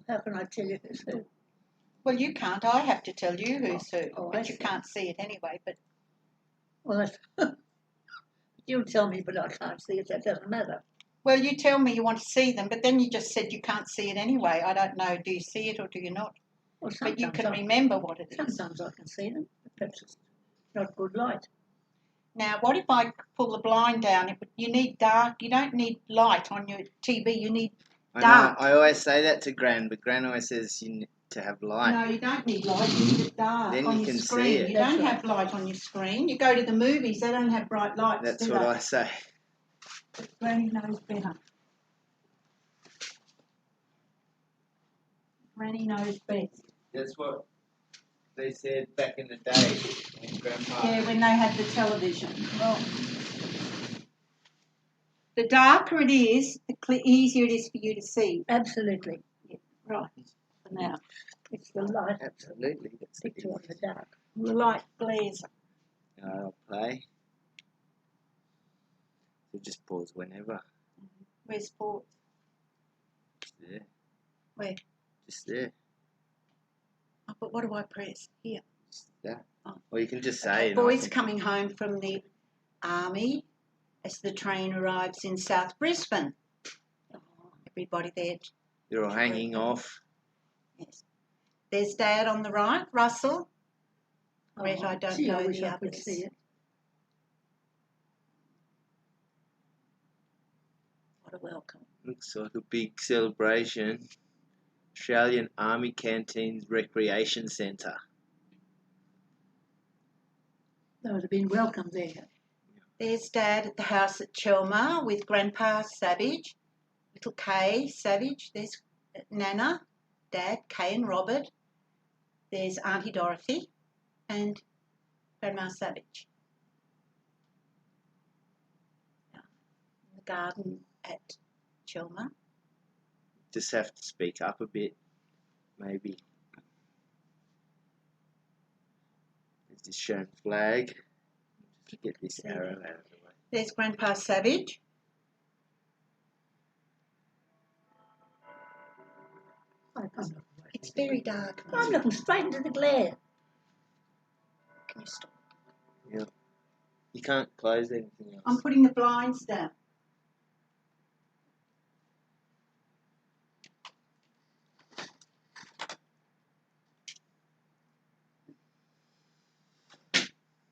How can I tell you who's who? Well, you can't. I have to tell you who's who, Oh, but you can't see it anyway. But well, you tell me, but I can't see it. That doesn't matter. well, you tell me you want to see them, but then you just said you can't see it anyway. I don't know. Do you see it or do you not? Well, but you can remember what it is. Sometimes I can see them. Perhaps it's not good light. Now, what if I pull the blind down? You need dark. You don't need light on your TV. You need dark. I always say that to Gran, but Gran always says you need to have light. No, you don't need light. You need it dark then on you your can screen. see it. You don't have light on your screen. You go to the movies, they don't have bright lights. That's what I say. But Granny knows better. Granny knows best. That's what they said back in the day when Grandpa... Yeah, when they had the television. Well, the darker it is, the easier it is for you to see. Absolutely. Yeah, right. So now, it's the light. Absolutely. That's picture on the dark. The light glares. I'll play. So just pause whenever. Where's pause? Just there. Where? Just there. Oh, but what do I press? Here. Just that. Oh. Or you can just say... Okay, boys coming home from the army as the train arrives in South Brisbane. Oh, everybody there. They're all hanging off. Yes. There's Dad on the right, Russell. Red, I don't know I wish the I could others. see it. What a welcome. Looks like a big celebration. Australian Army Canteens Recreation Centre. They would have been welcome there. There's Dad at the house at Chelmer with Grandpa Savage, little Kay Savage. There's Nana, Dad, Kay and Robert. There's Auntie Dorothy and Grandma Savage. In the garden at Chelmer. Just have to speak up a bit, maybe. There's this shown flag. Just get this arrow out of the way. There's Grandpa Savage. It's very dark. I'm looking straight into the glare. Can you stop? Yeah. You can't close anything else. I'm putting the blinds down.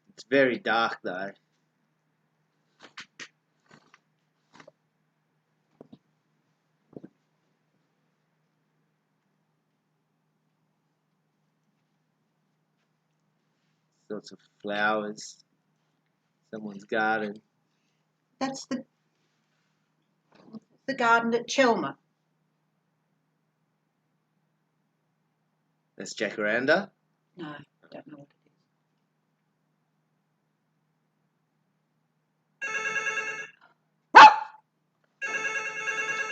It's very dark though. Lots of flowers. Someone's garden. That's the garden at Chelmer. That's Jacaranda. No, I don't know what it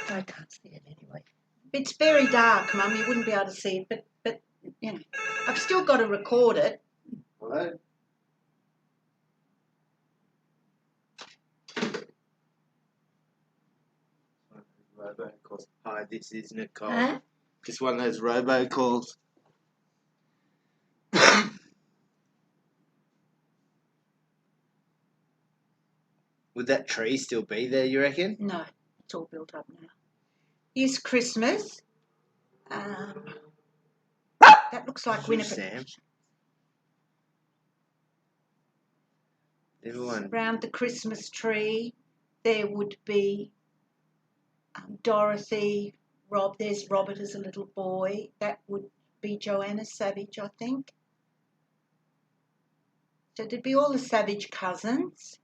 is. I can't see it anyway. It's very dark, Mum. You wouldn't be able to see it, but you know, I've still got to record it. Hello. Robocalls. Hi, this is Nicole. Huh? Just one of those robocalls. Would that tree still be there, you reckon? No, it's all built up now. Here's Christmas. That looks like Winnipeg. Sam. Everyone. Around the Christmas tree, there would be Dorothy, Rob. There's Robert as a little boy. That would be Joanna Savage, I think. So there'd be all the Savage cousins.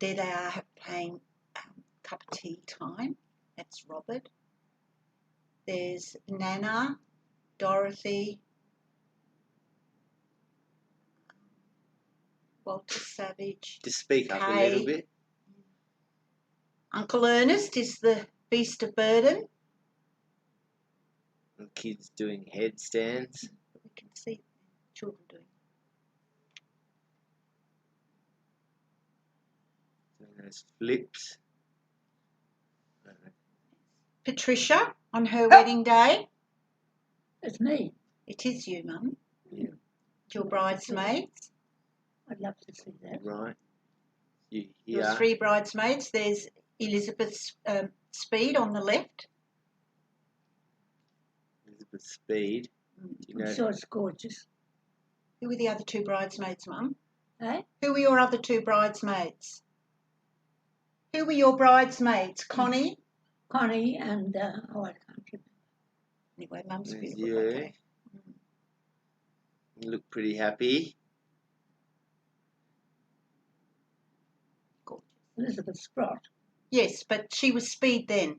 There they are playing cup of tea time. That's Robert. There's Nana, Dorothy, Walter Savage. Just speak up a Kay. little bit. Uncle Ernest is the beast of burden. And kids doing headstands. We can see children doing. Doing those flips. Patricia on her wedding day. It's me. It is you, Mum. Yeah. It's your bridesmaids. I'd love to see that. Right. You Your here. 3 bridesmaids. There's Elizabeth Speed on the left. Elizabeth Speed. Do you I'm know? sure it's gorgeous. Who were the other 2 bridesmaids, Mum? Eh? Who were your other 2 bridesmaids? Who were your bridesmaids? Connie? Connie and, I can't remember. Anyway, Mum's There's beautiful. you. Okay. You look pretty happy. Gorgeous. Elizabeth Sprott. Yes, but she was Speed then.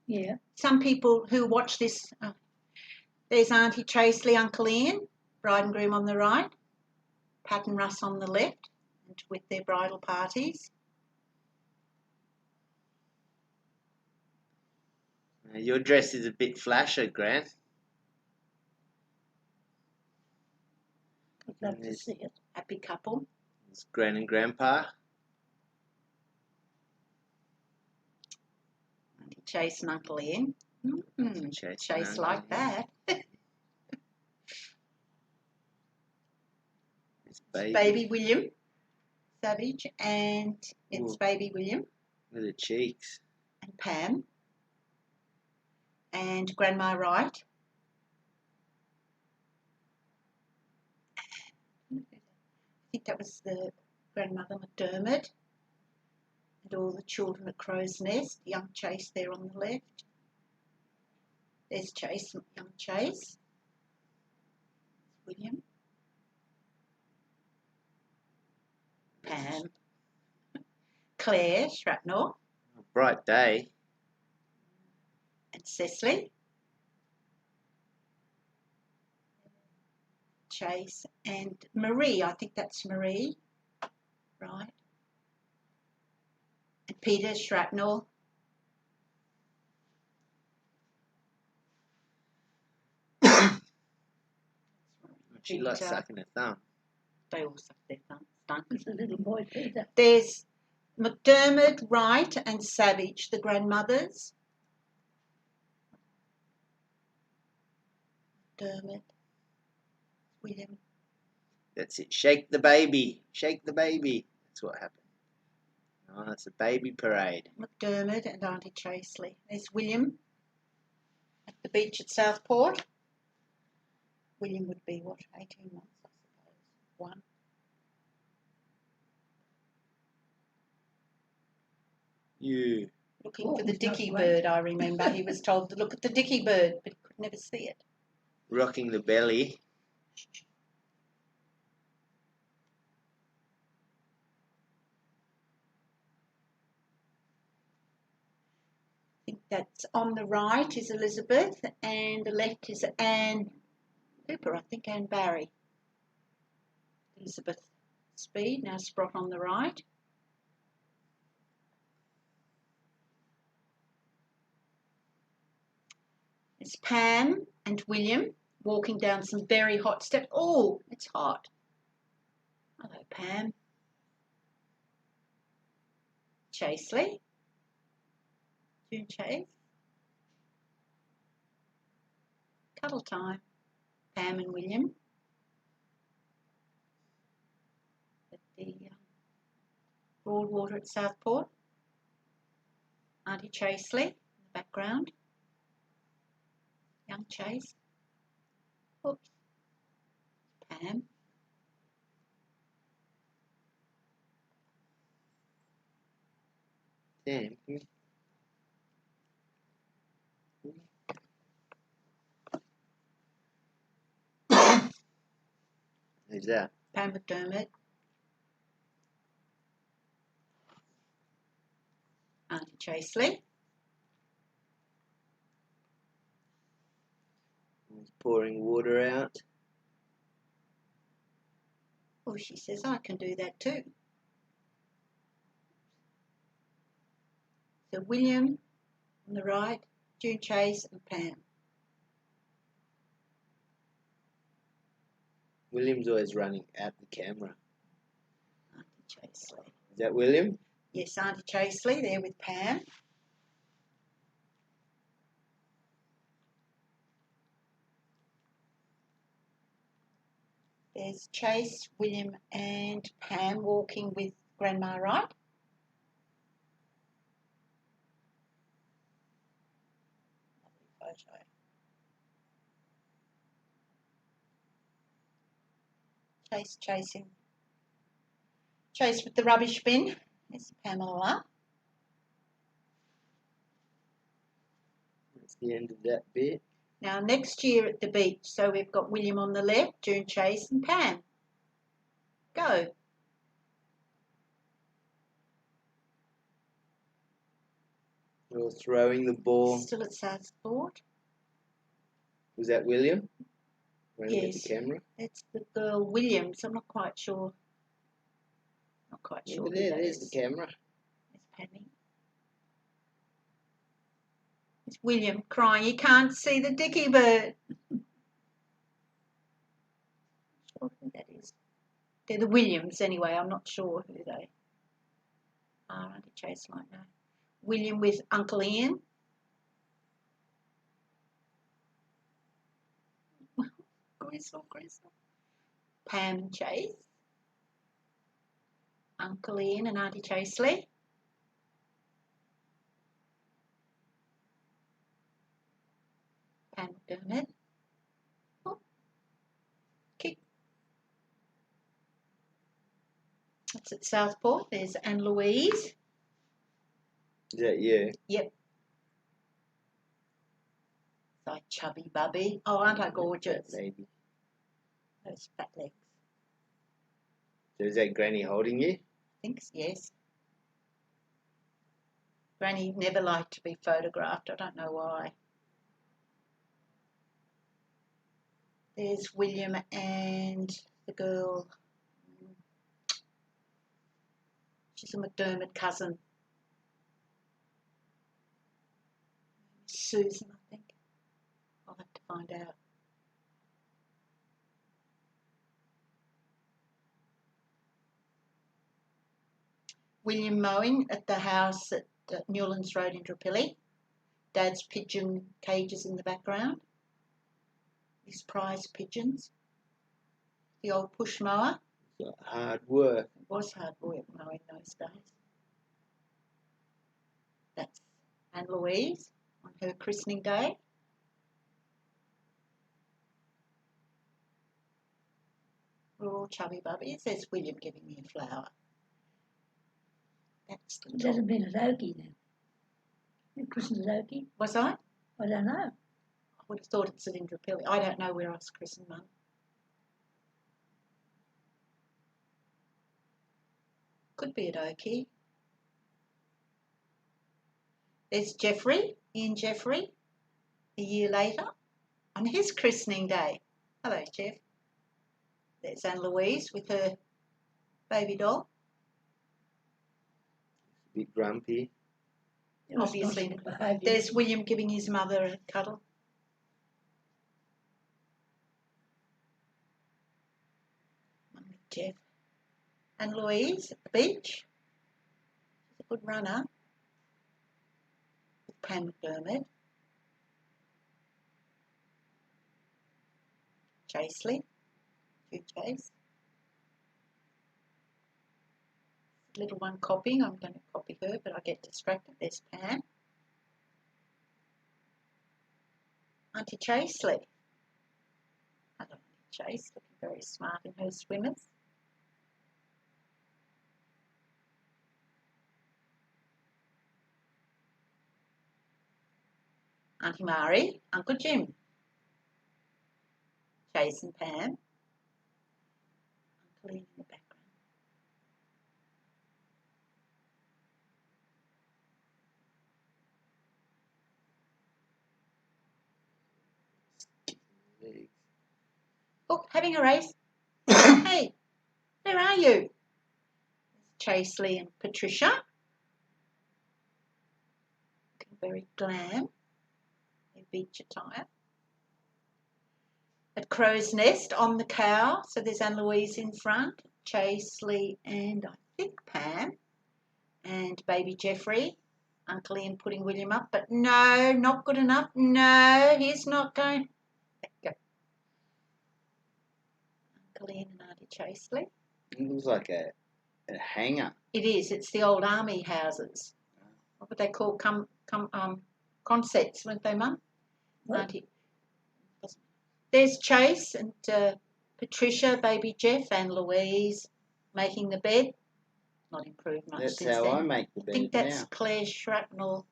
Yeah. Some people who watch this, there's Auntie Traceley, Uncle Ian, bride and groom on the right, Pat and Russ on the left, and with their bridal parties. Your dress is a bit flasher, Gran. I'd love to see it. Happy couple. It's Gran and Grandpa. Auntie Chase and Uncle Ian. Chase and like Uncle that. It's baby. Baby William Savage, and it's Ooh. Baby William Look at the cheeks. and Pam and Grandma Wright. I think that was the grandmother McDermott and all the children at Crow's Nest. Young Chase there on the left. There's Chase, young Chase. William. Pam. Claire Shrapnel A bright day. and Cecily. Chase and Marie. I think that's Marie. Right. And Peter Shrapnel. She likes Peter. sucking her thumb. They all suck their thumbs. Don't It's a little boy, Peter. There's McDermott, Wright, and Savage, the grandmothers. McDermott, William. That's it. Shake the baby. Shake the baby. That's what happened. Oh, it's a baby parade. McDermott and Auntie Traceley. There's William at the beach at Southport. William would be, what, 18 months, I suppose. 1. You. Looking Oh, for the he's not dicky great. bird, I remember. He was told to look at the dicky bird, but he could never see it. Rocking the belly. I think that's on the right is Elizabeth, and the left is Anne Cooper, I think Anne Barry. Elizabeth Speed, now Sprott on the right. It's Pam and William walking down some very hot steps. Oh, it's hot. Hello, Pam. Chaseley. June Chase. Cuddle time. Pam and William. At the Broadwater at Southport. Auntie Chaseley in the background. Young Chase. Oops. Pam. Damn. Who's that? Pam McDermott. Auntie Chaseley. He's pouring water out. Oh, she says, I can do that too. So William on the right, June Chase and Pam. William's always running at the camera. Auntie Chaseley. Is that William? Yes, Auntie Chaseley there with Pam. There's Chase, William and Pam walking with Grandma, right? Lovely photo. Chase with the rubbish bin. There's Pamela. That's the end of that bit. Now next year at the beach, so we've got William on the left, June, Chase and Pam. Go. You're throwing the ball. Still at Southport. Was that William? Running Yes. with the camera? That's the girl Williams. I'm not quite sure. Not quite sure. Over who there, that there's is. the camera. There's Pammy. It's William crying. You can't see the dicky bird. Not sure who that is. They're the Williams anyway. I'm not sure who they are. Auntie Chase might know. William with Uncle Ian. Gristle. Pam and Chase. Uncle Ian and Auntie Chaseley. Pam McDermott. Oh. Kick. That's at Southport. There's Anne Louise. Is that you? Yep. Like chubby bubby. Oh, aren't I gorgeous? Maybe. Those fat legs. So is that Granny holding you? I think yes. Granny never liked to be photographed. I don't know why. There's William and the girl. She's a McDermott cousin. Susan, I think. I'll have to find out. William mowing at the house at Newlands Road in Drapilli. Dad's pigeon cages in the background. His prize pigeons. The old push mower. Hard work. It was hard work mowing those days. That's Anne Louise on her christening day. We're all chubby bubbies. There's William giving me a flower. That's the It dog. hasn't been at Oakey then. You christened at Oakey? Was I? I don't know. I would have thought it's at Indrapilli. I don't know where I was christened, Mum. Could be at Oakey. There's Jeffrey, Ian Jeffrey, a year later, on his christening day. Hello, Jeff. There's Anne Louise with her baby doll. A bit grumpy. Obviously. Irresponsible behaviour. There's William giving his mother a cuddle. Mum with Jeff. Anne Louise at the beach. She's a good runner. With Pam McDermott. Chaseley. Chase. Little one copying. I'm going to copy her, but I get distracted. There's Pam. Auntie Chaseley. Hello, Auntie Chase, looking very smart in her swimmers. Auntie Mari, Uncle Jim. Chase and Pam. Uncle Ian in the background. Oh, having a race. Hey, where are you? Chaseley and Patricia. Looking very glam in beach attire. At Crow's Nest on the cow. So there's Anne Louise in front, Chaseley and I think Pam and baby Jeffrey. Uncle Ian putting William up, but no, not good enough. No, he's not going. Go. Colleen and Auntie Chaseley. It looks like a hangar. It is. It's the old army houses. What would they call consets, weren't they, Mum? What? Auntie. There's Chase and Patricia, baby Jeff, and Louise making the bed. Not improved much That's since how then. I make the I think bed that's now. Claire Shrapnel.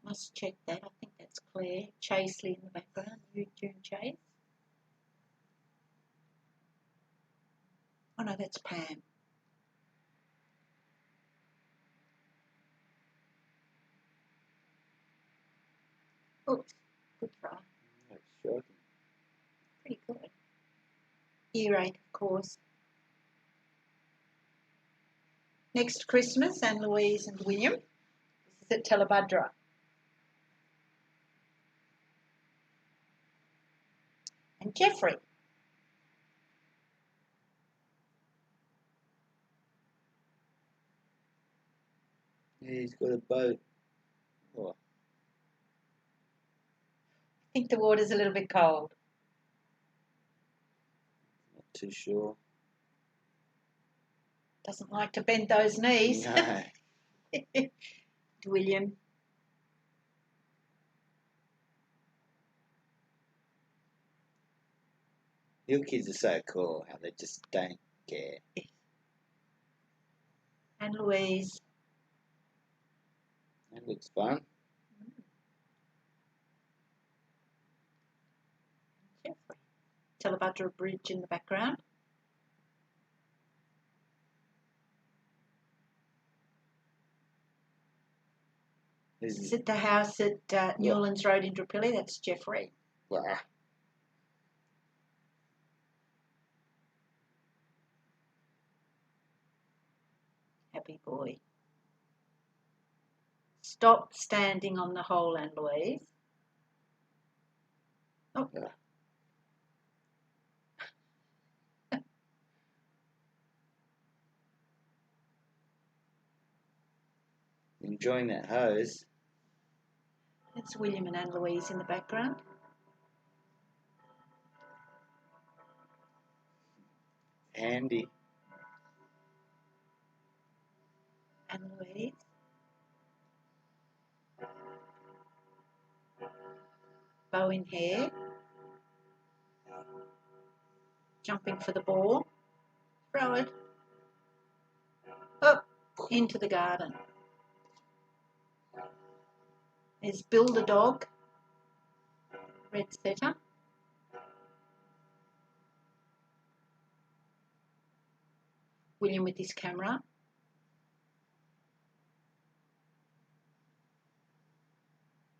Must check that. I think that's Claire. Chaseley in the background. June Chase. Oh no, that's Pam. Oops, good try. That's shocking. Pretty good. Earache, of course. Next Christmas, Anne Louise and William. This is at Telebudra. And Jeffrey. Yeah, he's got a boat. Oh, I think the water's a little bit cold. not too sure. Doesn't like to bend those knees. No. William. Your kids are so cool how they just don't care. And Louise. That looks fun. Jeffrey. Telebudra Bridge in the background. This is at the house at Newlands Road in Drapilli. That's Jeffrey. Blah. Happy boy. Stop standing on the hole, Anne Louise. Oh. Yeah. Enjoying that hose. That's William and Anne Louise in the background. Handy. Anne Louise. Bow in hair. Jumping for the ball. Throw it. Up into the garden. There's Build a Dog. Red setter. William with his camera.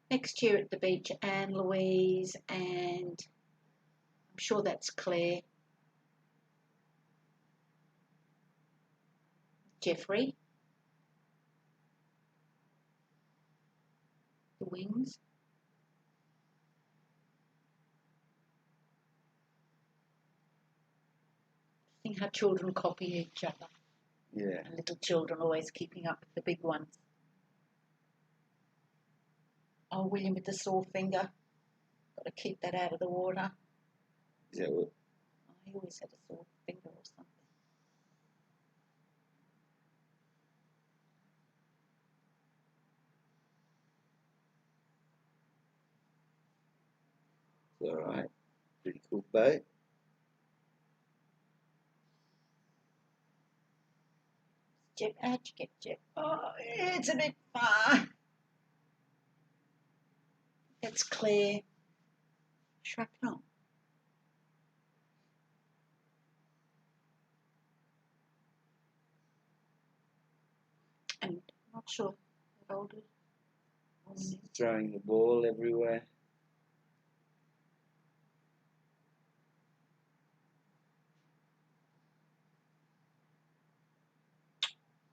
Next year at the beach, Anne Louise and I'm sure that's Claire. Jeffrey. The wings. I think how children copy each other. Yeah. And little children always keeping up with the big ones. Oh, William with the sore finger. Got to keep that out of the water. Is that what? Oh, he always had a sore finger or something. It's alright. Pretty cool boat. Jeff, how'd you get Jeff? Oh, it's a bit far. That's Claire. Shrapnel. And I'm not sure how old it is. Throwing the ball everywhere.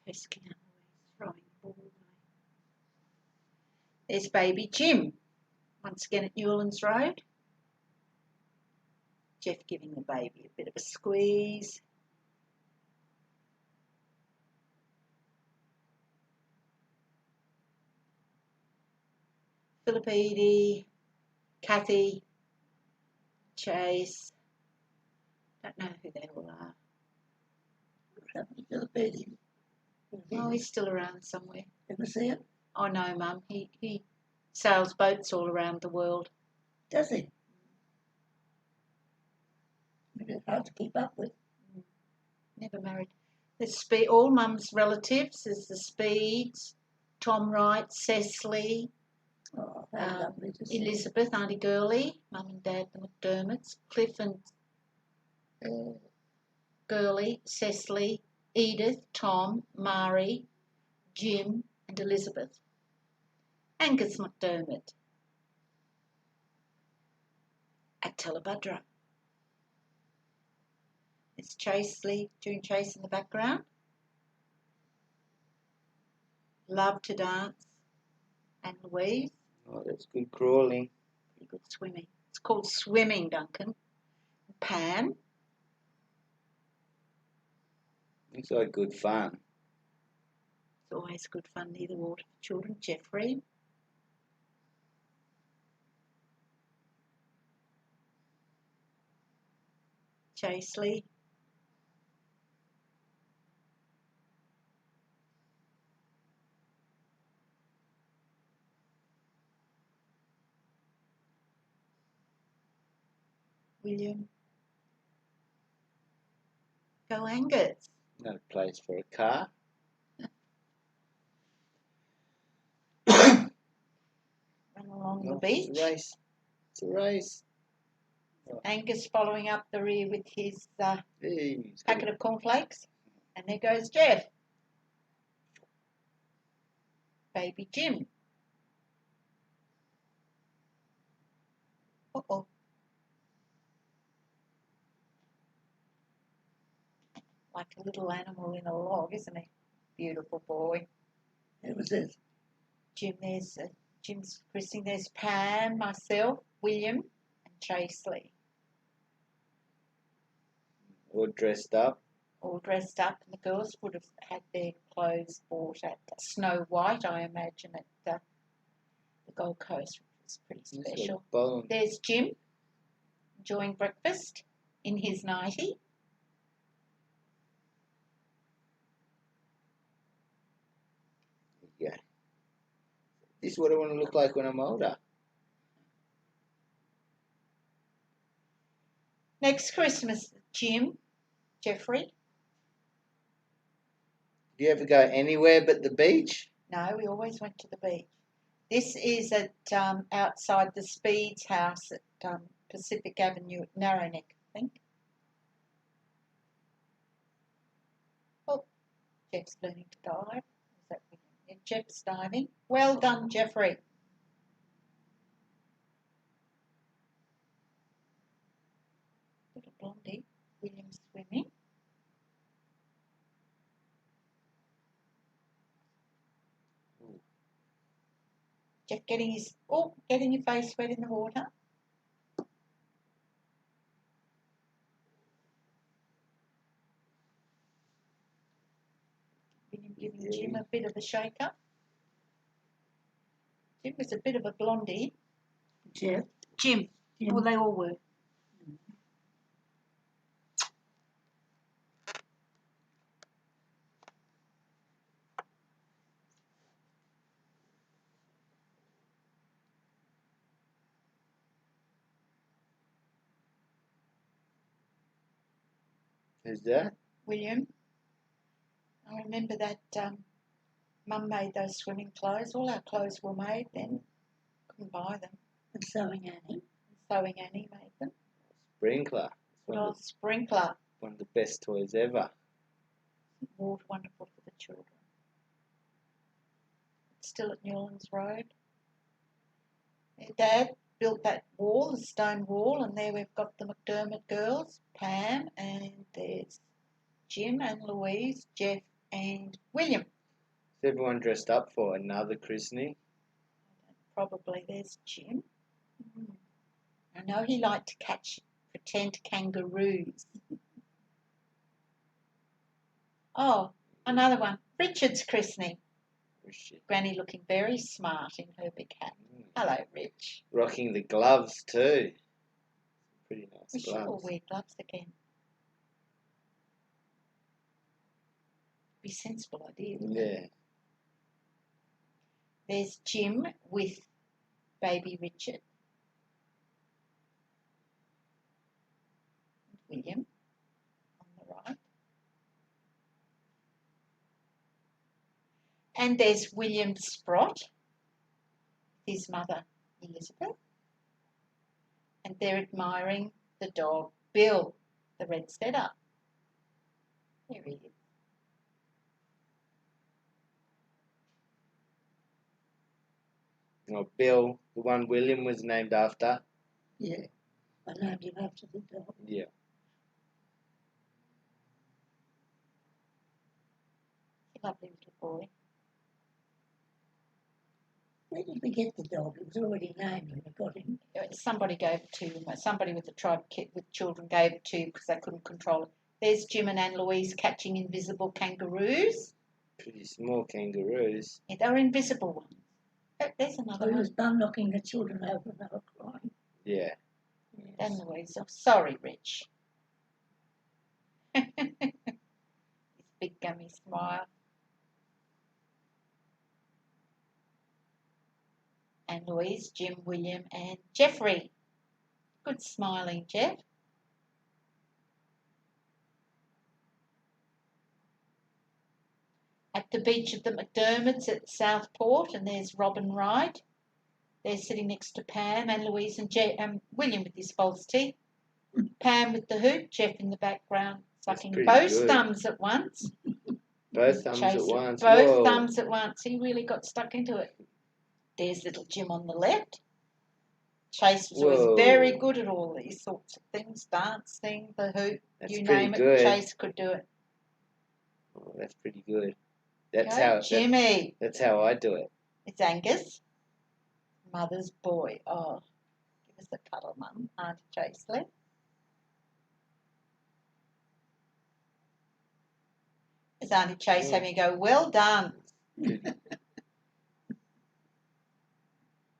Pesking out throwing the ball away. There's baby Jim. Once again at Newlands Road. Jeff giving the baby a bit of a squeeze. Philip Edie, Kathy, Chase, Don't know who they all are. What happened to the baby? Oh, he's still around somewhere. Ever see it? Oh no, Mum. He sails boats all around the world. Does he? It's hard to keep up with. Never married. There's all Mum's relatives. There's the Speeds, Tom Wright, Cecily, Oh, how lovely to see. Elizabeth, Auntie Gurley, Mum and Dad, the McDermotts, Cliff and Gurley, Cecily, Edith, Tom, Mari, Jim, and Elizabeth. Angus McDermott at Telebudra. There's Chasely doing Chase in the background. Love to dance. And Louise. Oh, that's good crawling. Pretty good swimming. It's called swimming, Duncan. Pam. Looks like good fun. It's always good fun near the water for children. Jeffrey. Chasely. William. Go Angus. No place for a car. Run along the beach. It's a race. It's a race. Angus following up the rear with his Hey, packet of cornflakes. And there goes Jeff. Baby Jim. Uh-oh. Like a little animal in a log, isn't he? Beautiful boy. It was this. Jim, there's Jim's christening. There's Pam, myself, William, and Chasely. all dressed up. All dressed up, and the girls would have had their clothes bought at Snow White, I imagine, at the Gold Coast, which was pretty special. There's Jim, enjoying breakfast in his nightie. Yeah. This is what I want to look like when I'm older. Next Christmas, Jim, Jeffrey. Do you ever go anywhere but the beach? No, we always went to the beach. This is at outside the Speeds house at Pacific Avenue at Narrowneck, I think. Oh, Jeff's learning to dive. Is that yeah, Jeff's diving. Well done, Jeffrey. Little blondie, William swimming. Jeff getting your face wet in the water. William giving Jim a bit of a shake-up. Jim was a bit of a blondie. Jeff. Jim. Well, they all were. Who's that? William. I remember that Mum made those swimming clothes. All our clothes were made then. Couldn't buy them. And Sewing Annie. Sewing Annie made them. Sprinkler. Oh, Sprinkler. One of the best toys ever. Wonderful for the children. It's still at Newlands Road. Their Dad built that wall, the stone wall, and there we've got the McDermott girls, Pam, and there's Jim and Louise, Jeff and William. Is everyone dressed up for another christening? Probably there's Jim. I know he liked to catch pretend kangaroos. Oh, another one. Richard's christening. Granny looking very smart in her big hat. Hello, Rich. Rocking the gloves too. Pretty nice We should all gloves. wear gloves again. Be a sensible idea. Yeah. There's Jim with baby Richard. William on the right. And there's William Sprott, his mother Elizabeth. And they're admiring the dog Bill, the red setter. There he is. Oh, Bill, the one William was named after. Yeah. I named him after the dog. Yeah. Lovely little boy. Where did we get the dog? It was already named when we got him. Somebody gave it to him. Somebody with the tribe kit with children gave it to him because they couldn't control it. There's Jim and Anne Louise catching invisible kangaroos. Pretty small kangaroos. Yeah, they were invisible ones. Oh, there's So another he one. was bum knocking the children over and they were crying. Yeah. Yes. Anne Louise. Oh, sorry, Rich. His big gummy smile. Anne Louise, Jim, William, and Jeffrey. Good smiling, Jeff. At the beach of the McDermotts at Southport, and there's Robin Wright. They're sitting next to Pam, Anne Louise, and William with his false teeth. Pam with the hoop, Jeff in the background, sucking both good. thumbs at once. Both thumbs at Chaser, once. both Whoa. thumbs at once. He really got stuck into it. There's little Jim on the left. Chase was always Whoa. very good at all these sorts of things, dancing, the hoop, That's you pretty name good. it, Chase could do it. Oh, that's pretty good. That's Go, how Jimmy. that's how I do it. It's Angus, mother's boy. Oh, give us a cuddle, Mum. Auntie Chase left. There's Auntie Chase having a go. Well done.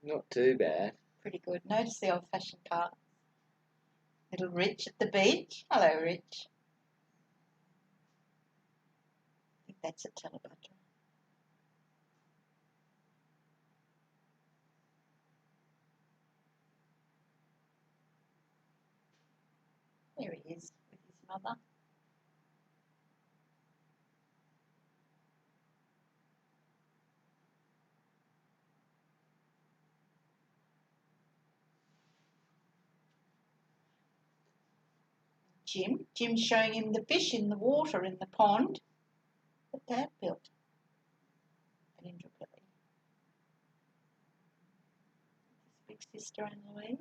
Not too bad. Pretty good. Notice the old-fashioned car. Little Rich at the beach. Hello, Rich. I think that's a telebutter. There he is with his mother. Jim's showing him the fish in the water in the pond that Dad built at Indooroopilly. His big sister Anne Louise.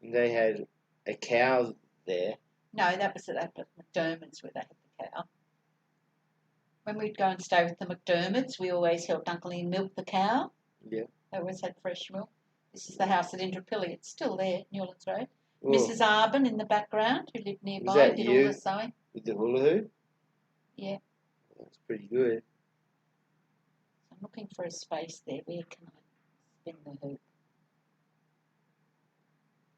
And they had a cow there. No, that was at McDermott's where they had the cow. When we'd go and stay with the McDermotts, we always helped Uncle Ian milk the cow. Yeah. They always had fresh milk. This is the house at Indooroopilly. It's still there, Newlands Road. Oh, Mrs. Arbin in the background, who lived nearby, that did you? all the sewing. with the hula hoop. Yeah. That's pretty good. I'm looking for a space there. Where can I spin the hoop?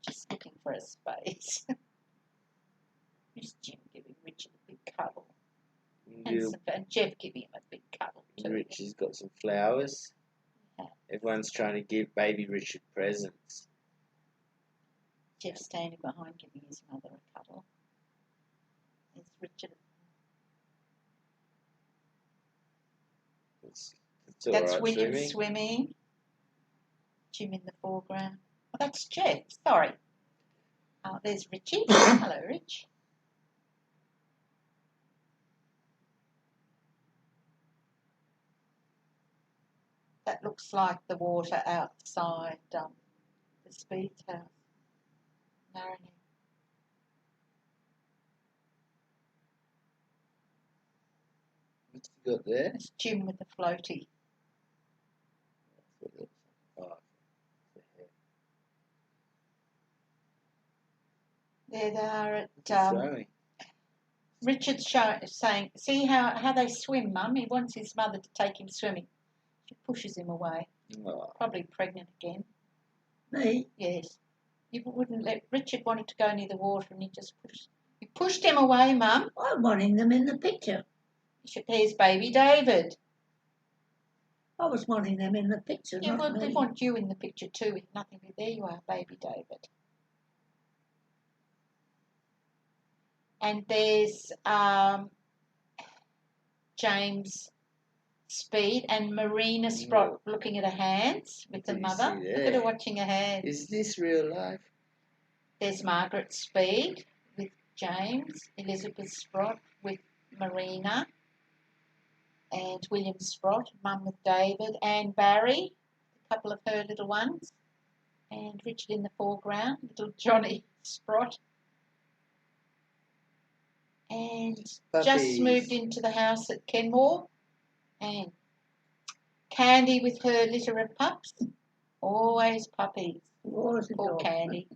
Just looking for a space. Here's Jim giving Richard a big cuddle. And Jeff giving him a big cuddle too. Rich has got some flowers. Yeah. Everyone's trying to give baby Richard presents. Jeff standing behind giving his mother a cuddle. There's Richard. It's That's all right, William swimming. swimming. Jim in the foreground. Oh, that's Jeff. Sorry. Oh, there's Richie. Hello, Rich. That looks like the water outside the Speed's house. Narrowing. What's he got there? It's Jim with the floaty. Oh, There they are at throwing. Richard's saying, see how they swim, Mum? He wants his mother to take him swimming. She pushes him away. Oh, Probably pregnant again. Me? Yes. You wouldn't let Richard wanted to go near the water and he Push them away, Mum. I'm wanting them in the picture. There's baby David. I was wanting them in the picture, Yeah, well, not they me. want you in the picture too. If nothing, there you are, baby David. And there's James Speed and Marina Sprott looking at her hands with the mother. Look at her watching her hands. Is this real life? There's Margaret Speed with James, Elizabeth Sprott with Marina, and William Sprott, mum with David, and Barry, a couple of her little ones, and Richard in the foreground, little Johnny Sprott. And Puppies. just moved into the house at Kenmore, and Candy with her litter of pups. Always puppies. Wars a Poor dog. Candy.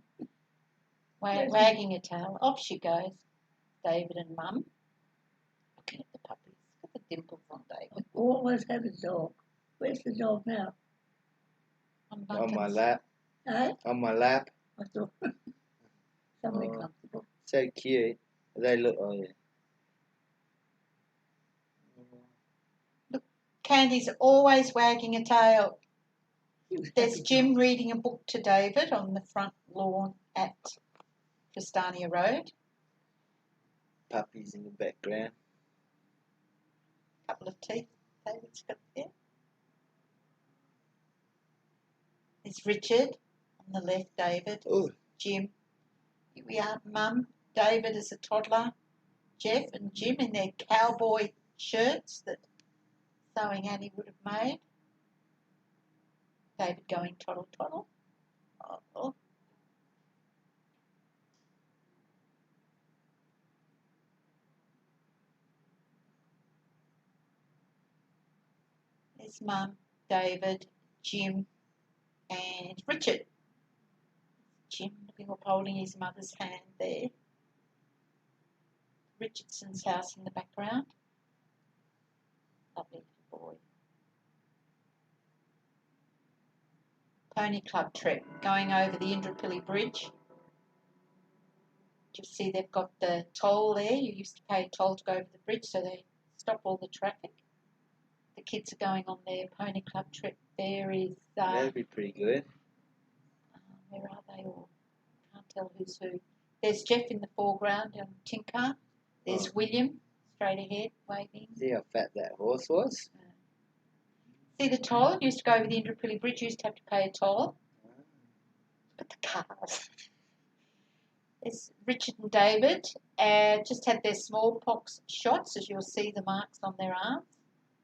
Wagging her tail. Off she goes. David and Mum. Looking at the puppies. Look at the dimples on David. Always had a dog. Where's the dog now? On On my Bunkins. lap. Eh? On my lap. I thought something Oh. comfortable. So cute. They look. Oh yeah. Candy's always wagging her tail. He was There's happy Jim dog. reading a book to David on the front lawn at Tristania Road. Puppies in the background. Couple of teeth David's got there. There's Richard on the left, David, Oh, Jim. Here we are, Mum, David as a toddler, Jeff and Jim in their cowboy shirts that Sewing Annie would have made. David going toddle toddle. Oh. There's Mum, David, Jim, and Richard. Jim looking up holding his mother's hand there. Richardson's house in the background. Lovely little boy. Pony Club trip going over the Indooroopilly Bridge. You see they've got the toll there. You used to pay a toll to go over the bridge, so they stop all the traffic. The kids are going on their Pony Club trip. There is that'd be pretty good. where are they all? Can't tell who's who. There's Jeff in the foreground on Tinker. There's William straight ahead waving. See how fat that horse was? See the toll? You used to go over the Indooroopilly Bridge. You used to have to pay a toll. Look at the cars. There's Richard and David. Just had their smallpox shots, as you'll see the marks on their arms.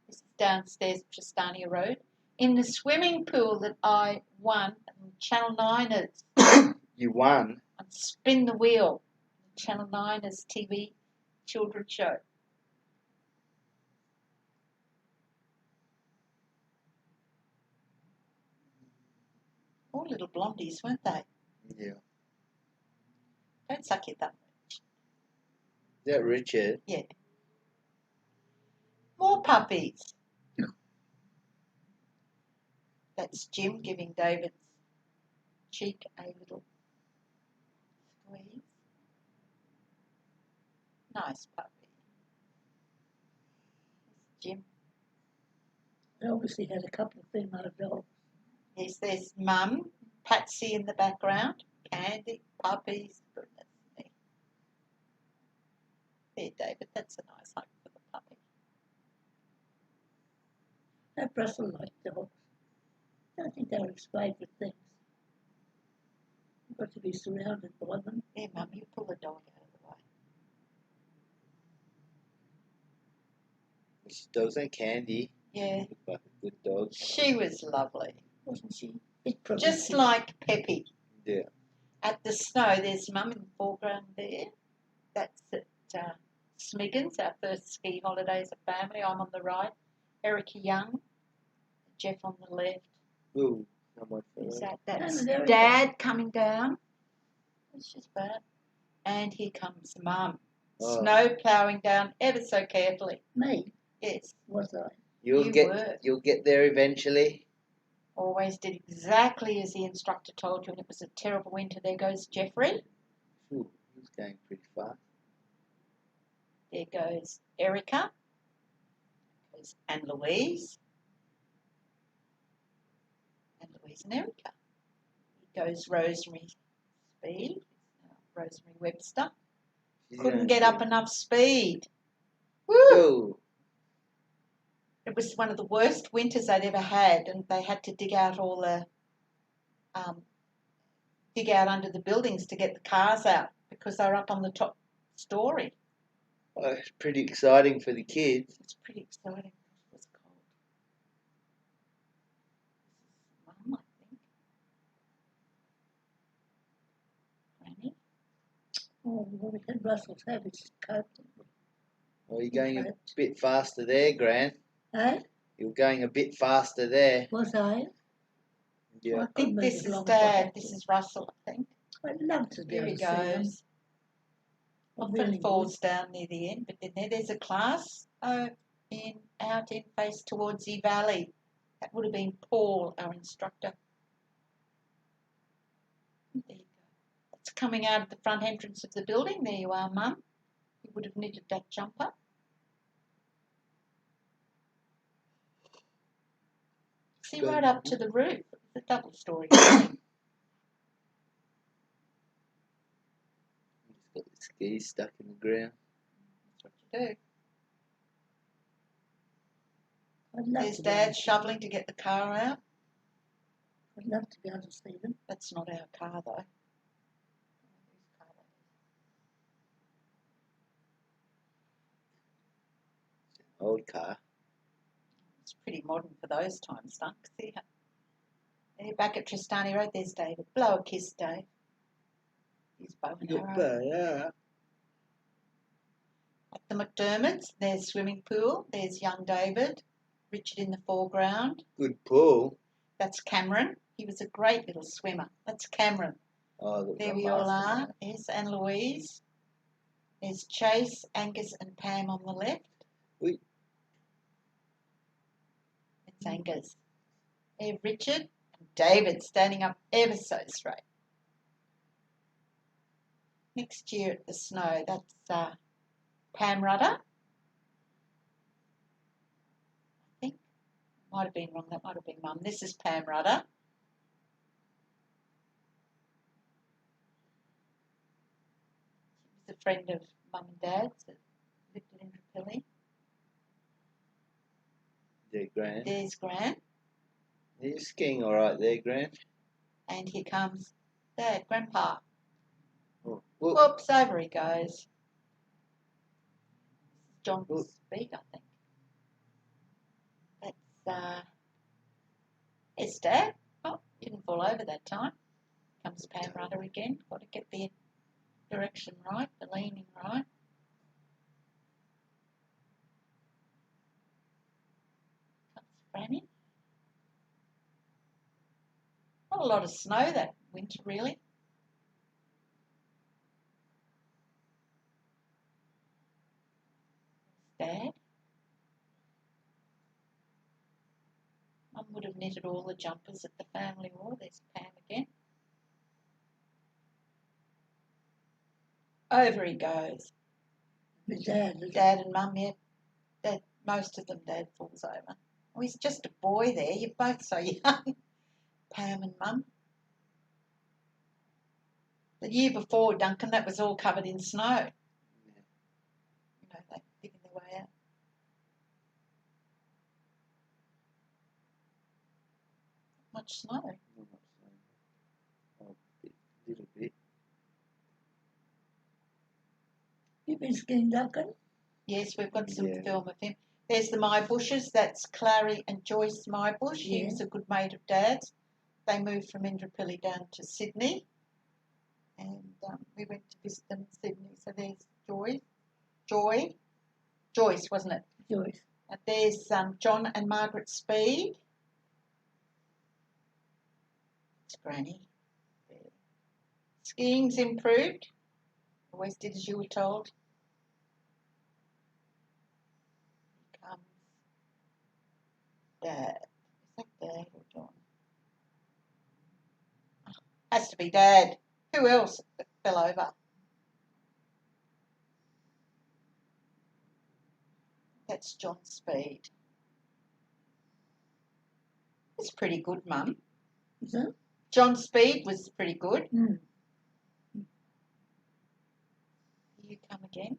This is downstairs at Tristania Road. In the swimming pool that I won on Channel 9's You won. on Spin the Wheel, Channel 9's TV children's show. All little blondies, weren't they? Yeah. Don't suck it that much. Is that Richard? Yeah. More puppies. That's Jim giving David's cheek a little squeeze. Nice puppy. Jim. They obviously had a couple of female dogs. Yes, there's Mum, Patsy in the background, Candy, puppies, goodness me. There, David, that's a nice hug for the puppy. That Russell liked dogs. I don't think they're his favourite things. You've got to be surrounded by them. There, Mum, you pull the dog out of the way. Which dogs and Candy. Yeah, Look like a good dog. she was lovely. Wasn't she? It's probably Just like Peppy. Yeah. At the snow, there's Mum in the foreground there. That's at Smiggins, our first ski holiday as a family. I'm on the right. Erica Young, Jeff on the left. Ooh, someone Who's fell. that? That's And there we Dad coming down. It's just bad. And here comes Mum. Oh. Snow ploughing down ever so carefully. me, Yes, was I? You'll You get were. you'll get there eventually. always did exactly as the instructor told you, and it was a terrible winter. There goes Jeffrey. Ooh, he was going pretty fast. There goes Erica. There's Anne Louise. Anne Louise and Erica. Here goes Rosemary Speed. Rosemary Webster. She's Couldn't going get to- up enough speed. Woo! Whoa. It was one of the worst winters they'd ever had, and they had to dig out under the buildings to get the cars out because they were up on the top story. Oh, it's pretty exciting for the kids. It's pretty exciting. It was cold. Mum, I think. Granny. Oh, well, we had Russell Savage coat. Oh, you're going a bit faster there, Gran. Eh? You're going a bit faster there. Was I? Yeah. I think I'll this move is along Dad. if I This can. is Russell, I think. I'd love to be Here able he to see them. goes. I Often really falls down near the end, but then there's a class out in face towards the valley. That would have been Paul, our instructor. There you go. That's coming out of the front entrance of the building. There you are, Mum. You would have knitted that jumper. See, right up to the roof. It's a double-story building. He's got the skis stuck in the ground. That's what you do. I'd love There's to be able Dad to see shoveling to get the car out. them. I'd love to be able to see them. That's not our car, though. It's an old car. It's pretty modern for those times, Dunk. See ya. There, back at Tristani Road, there's David. Blow a kiss, Dave. He's bow and arrow. Yeah. At the McDermotts, there's swimming pool. There's young David. Richard in the foreground. Good pull. That's Cameron. He was a great little swimmer. That's Cameron. Oh, There we all are. There's Anne Louise. There's Chase, Angus, and Pam on the left. Oui. It's Angus. There's Richard and David standing up ever so straight. Next year at the snow, that's Pam Rudder. I think. Might have been wrong. That might have been Mum. This is Pam Rudder. She was a friend of Mum and Dad's that lived in Indooroopilly. There, Gran. There's Gran. You're skiing all right there, Gran. And here comes Dad, Grandpa. Oh, whoop. Whoops, over he goes. John Whoop. Speed, I think. That's, it's Dad. Oh, didn't fall over that time. Comes Pam Rudder again. Got to get the direction right, the leaning right. Comes Franny. Not a lot of snow that winter, really. Dad. Mum would have knitted all the jumpers at the family wall. There's Pam again. Over he goes. My dad. Dad and Mum, yeah. Dad, most of them, Dad falls over. Oh, he's just a boy there. You're both so young. Pam and Mum. The year before, Duncan, that was all covered in snow. You know, they're digging their way out. Much snow. Not much snow. Oh, a little bit. You've been skiing, Duncan? Yes, we've got some Yeah. film of him. There's the My Bushes. That's Clary and Joyce Mybush. He Yeah. was a good mate of Dad's. They moved from Indooroopilly down to Sydney. And we went to visit them in Sydney. So there's Joyce, wasn't it? Joyce. And there's John and Margaret Speed. It's Granny. There. Skiing's improved. Always did as you were told. Here comes Dad. Is that Dad or John? Oh, has to be Dad. Who else fell over? That's John Speed. It's pretty good, Mum. Is that? John Speed was pretty good. Mm. You come again.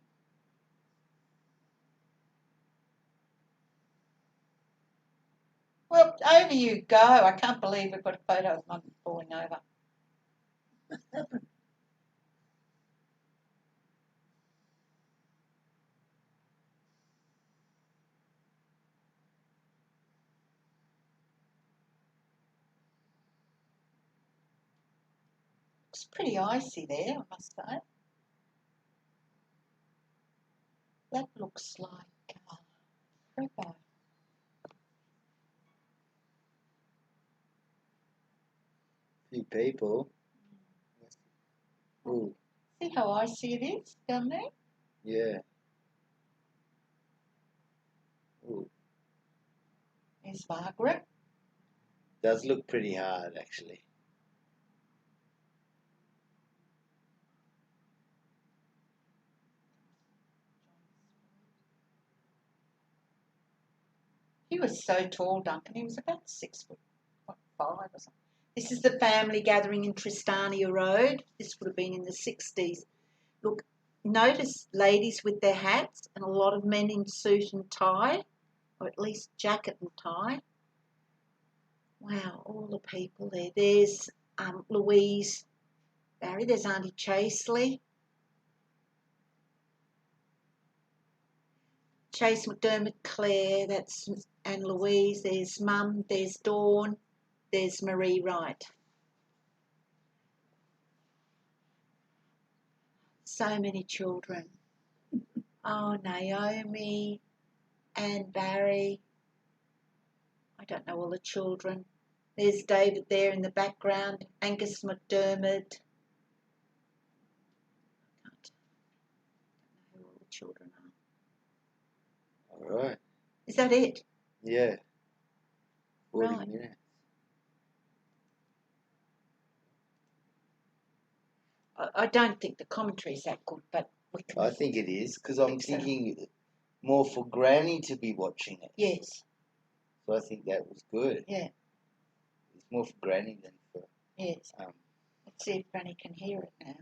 Well, over you go. I can't believe we've got a photo of Mum falling over. What happened? It's pretty icy there, I must say. That looks like Preppo. Few people. Ooh, See how icy it is down there? yeah. Ooh, There's Margaret. does look pretty hard actually. He was so tall, Duncan. He was about 6'5" or something. This is the family gathering in Tristania Road. This would have been in the 60s. Look, notice ladies with their hats and a lot of men in suit and tie, or at least jacket and tie. Wow, all the people there. There's Louise Barry. There's Auntie Chaseley. Chase McDermott, Claire, that's and Louise. There's Mum. There's Dawn. There's Marie Wright. So many children. Oh, Naomi and Barry. I don't know all the children. There's David there in the background. Angus McDermott. I don't know who all the children are. All right. Is that it? Yeah. 40 Right. minutes. I don't think the commentary's that good, but we can. I think it is because I'm Think so. thinking more for Granny to be watching it. Yes. So I think that was good. Yeah. It's more for Granny than for. Yes. Let's see if Granny can hear it now.